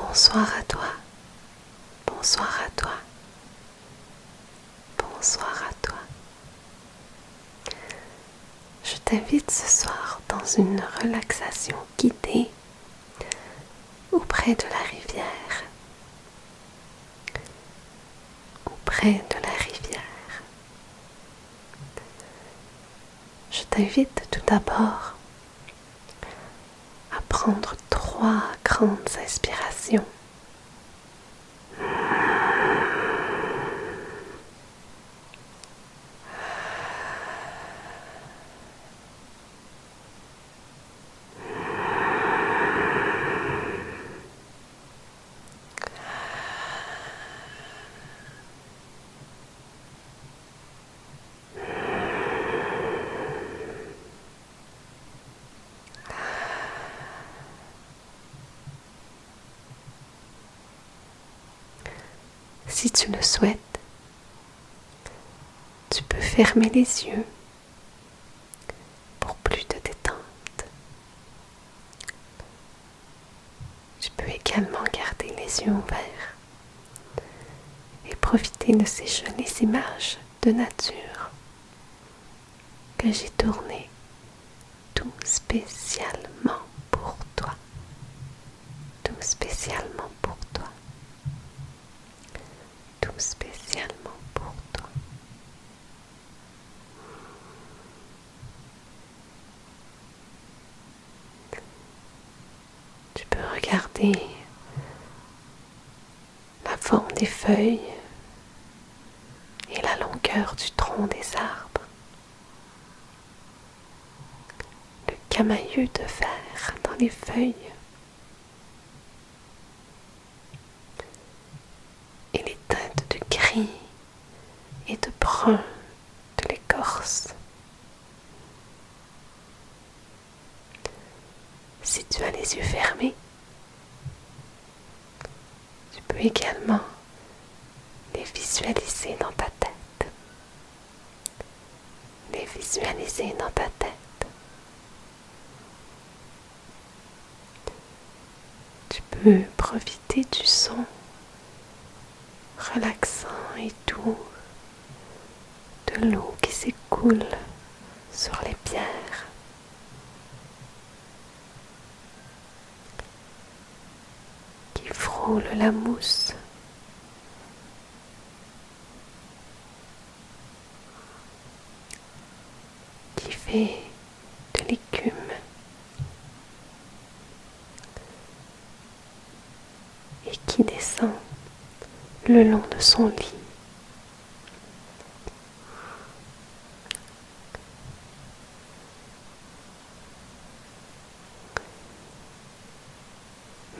Bonsoir à toi, bonsoir à toi, bonsoir à toi. Je t'invite ce soir dans une relaxation guidée auprès de la rivière. Auprès de la rivière. Je t'invite tout d'abord à prendre 3 grandes inspirations. Si tu le souhaites, tu peux fermer les yeux pour plus de détente. Tu peux également garder les yeux ouverts et profiter de ces jolies images de nature que j'ai tournées tout spécialement pour toi. Tout spécialement pour toi. Tout spécialement pour toi. Tu peux regarder la forme des feuilles et la longueur du tronc des arbres. Le camailleux de vert dans les feuilles et les teintes de gris et de brun de l'écorce. Si tu as les yeux fermés, tu peux également les visualiser dans ta tête. Les visualiser dans ta tête. Tu peux profiter du son relaxant et doux de l'eau qui s'écoule sur les pierres. Qui frôle la mousse. Qui fait de l'écume. Et qui descend le long de son lit.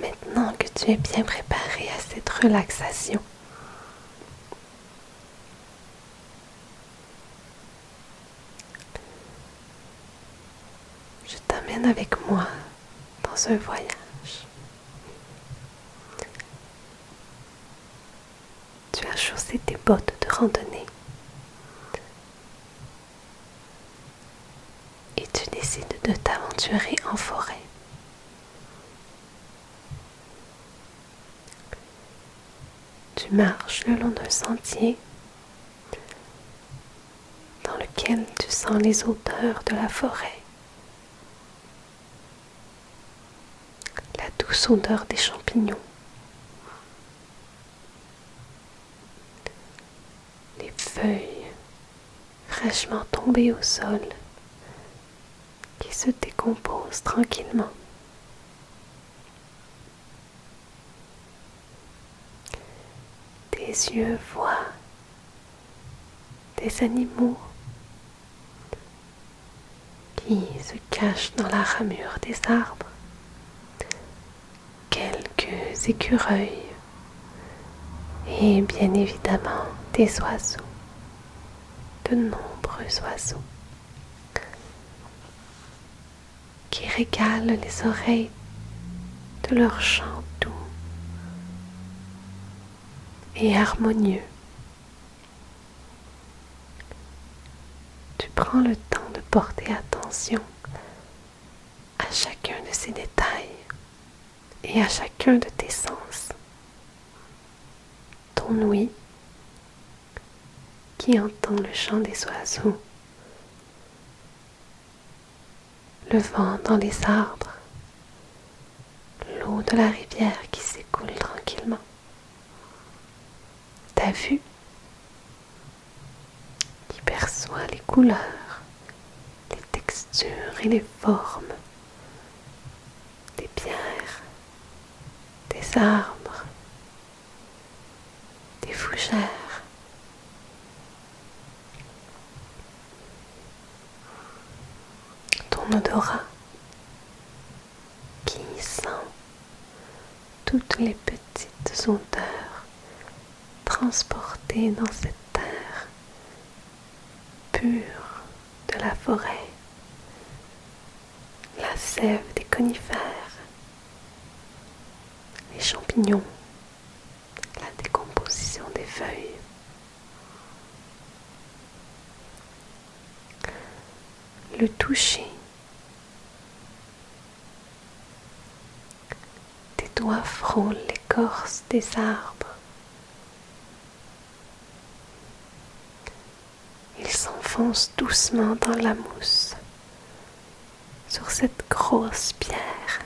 Maintenant que tu es bien préparé à cette relaxation, je t'amène avec moi dans un voyage. Tu as chaussé tes bottes de randonnée et tu décides de t'aventurer en forêt. Tu marches le long d'un sentier dans lequel tu sens les odeurs de la forêt. La douce odeur des champignons. Les feuilles fraîchement tombées au sol qui se décomposent tranquillement. Tes yeux voient des animaux qui se cachent dans la ramure des arbres. Quelques écureuils et bien évidemment des oiseaux, de nombreux oiseaux qui régalent les oreilles de leur chant doux et harmonieux. Tu prends le temps de porter attention à chacun de ces détails et à chacun de tes sens. Ton ouïe qui entend le chant des oiseaux, le vent dans les arbres, l'eau de la rivière qui s'écoule tranquillement. Ta vue qui perçoit les couleurs, les textures et les formes des pierres, des arbres, des fougères. Ton odorat qui sent toutes les petites odeurs transportées dans cette terre pure de la forêt, la sève des conifères, les champignons, la décomposition des feuilles. Le toucher, tes doigts frôlent l'écorce des arbres. Ils s'enfoncent doucement dans la mousse sur cette grosse pierre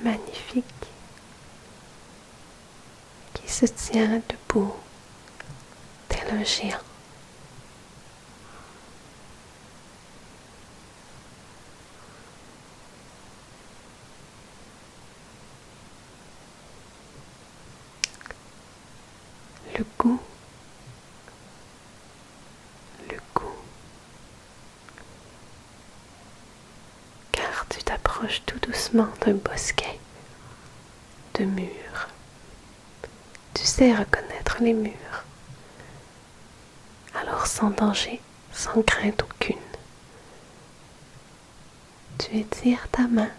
magnifique qui se tient debout tel un géant. Le goût, car tu t'approches tout doucement d'un bosquet de murs. Tu sais reconnaître les murs, alors sans danger, sans crainte aucune, tu étires ta main,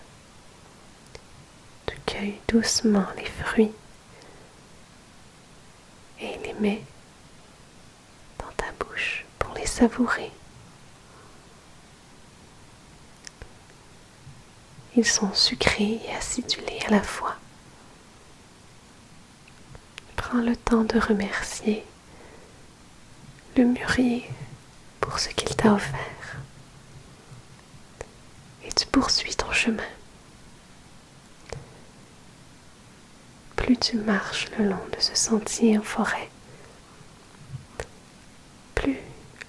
tu cueilles doucement les fruits et les mets dans ta bouche pour les savourer. Ils sont sucrés et acidulés à la fois. Prends le temps de remercier le mûrier pour ce qu'il t'a offert. Et tu poursuis ton chemin. Plus tu marches le long de ce sentier en forêt, plus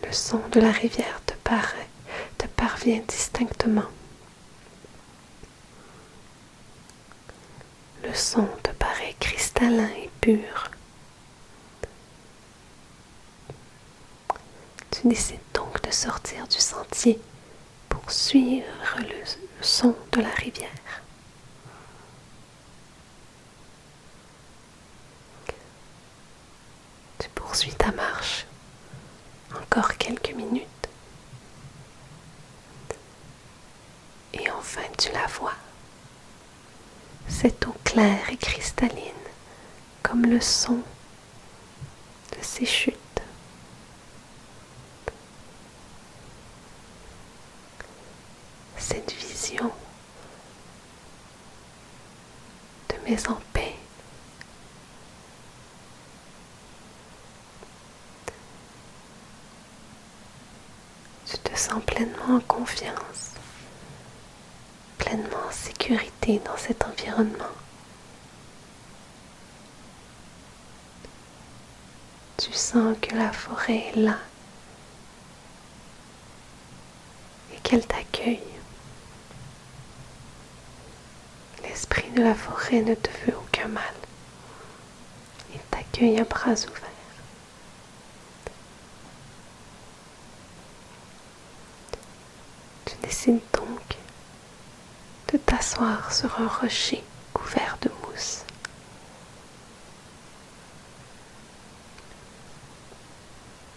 le son de la rivière te parvient distinctement. Le son te paraît cristallin et pur. Tu décides donc de sortir du sentier pour suivre le son de la rivière. Tu poursuis ta marche encore quelques minutes et enfin tu la vois. Cette eau claire et cristalline comme le son de ses chutes. Cette vision te met en paix. Tu te sens pleinement en confiance, pleinement en sécurité dans cet environnement. Tu sens que la forêt est là et qu'elle t'accueille. L'esprit de la forêt ne te veut aucun mal. Il t'accueille à bras ouverts. Tu décides donc de t'asseoir sur un rocher couvert de mousse.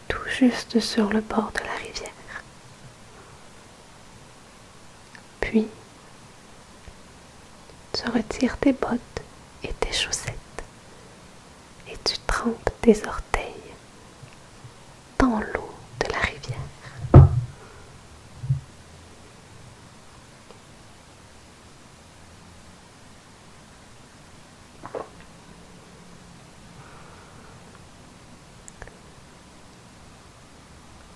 Tout juste sur le bord de la rivière. Puis, tu retires tes bottes et tes chaussettes et tu trempes tes orteils dans l'eau de la rivière.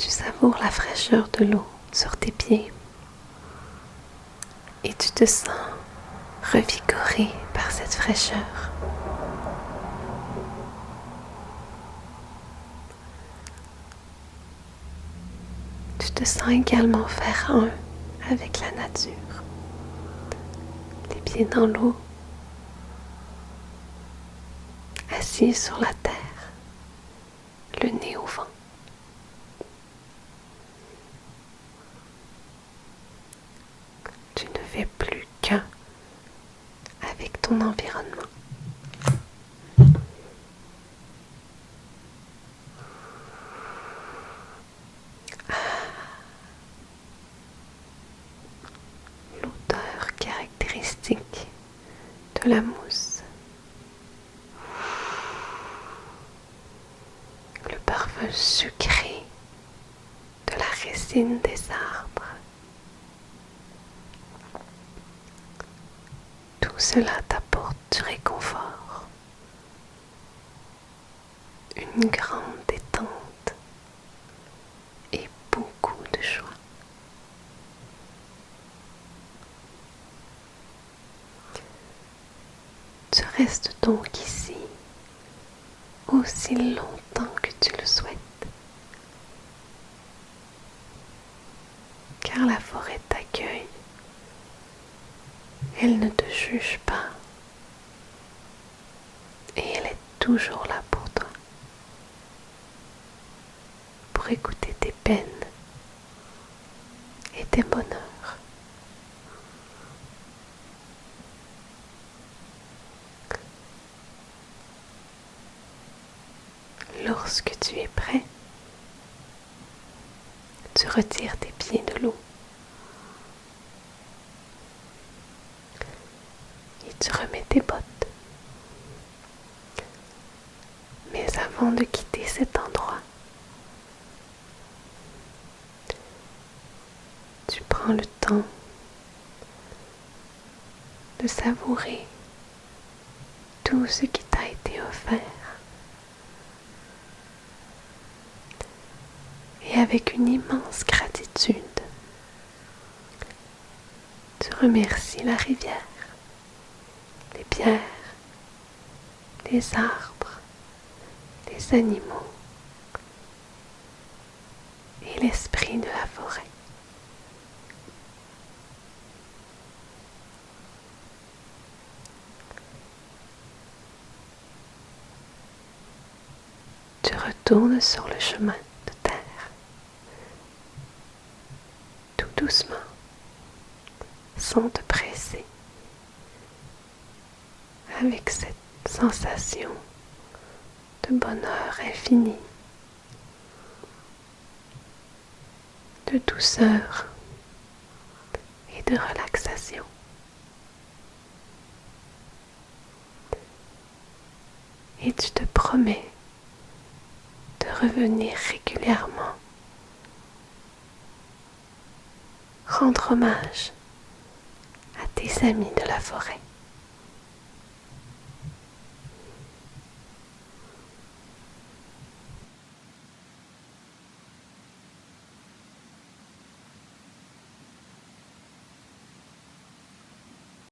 Tu savoures la fraîcheur de l'eau sur tes pieds et tu te sens revigoré par cette fraîcheur. Tu te sens également faire un avec la nature, les pieds dans l'eau, assis sur la terre, le nez au vent. Tu ne fais plus qu'un avec ton environnement. L'odeur caractéristique de la mousse, le parfum sucré de la résine des arbres. Tout cela t'apporte du réconfort, une grande détente et beaucoup de joie. Tu restes donc ici aussi longtemps que tu le souhaites, car la forêt t'accueille. Elle ne te juge pas et elle est toujours là pour toi, pour écouter tes peines et tes bonheurs. Lorsque tu es prêt, tu retires tes pieds de l'eau et tu remets tes bottes. Mais avant de quitter cet endroit, tu prends le temps de savourer tout ce qui t'a été offert. Et avec une immense gratitude, tu remercies la rivière, les pierres, les arbres, les animaux et l'esprit de la forêt. Tu retournes sur le chemin de terre, tout doucement, sans te presser, avec cette sensation de bonheur infini, de douceur et de relaxation. Et tu te promets de revenir régulièrement, rendre hommage à tes amis de la forêt.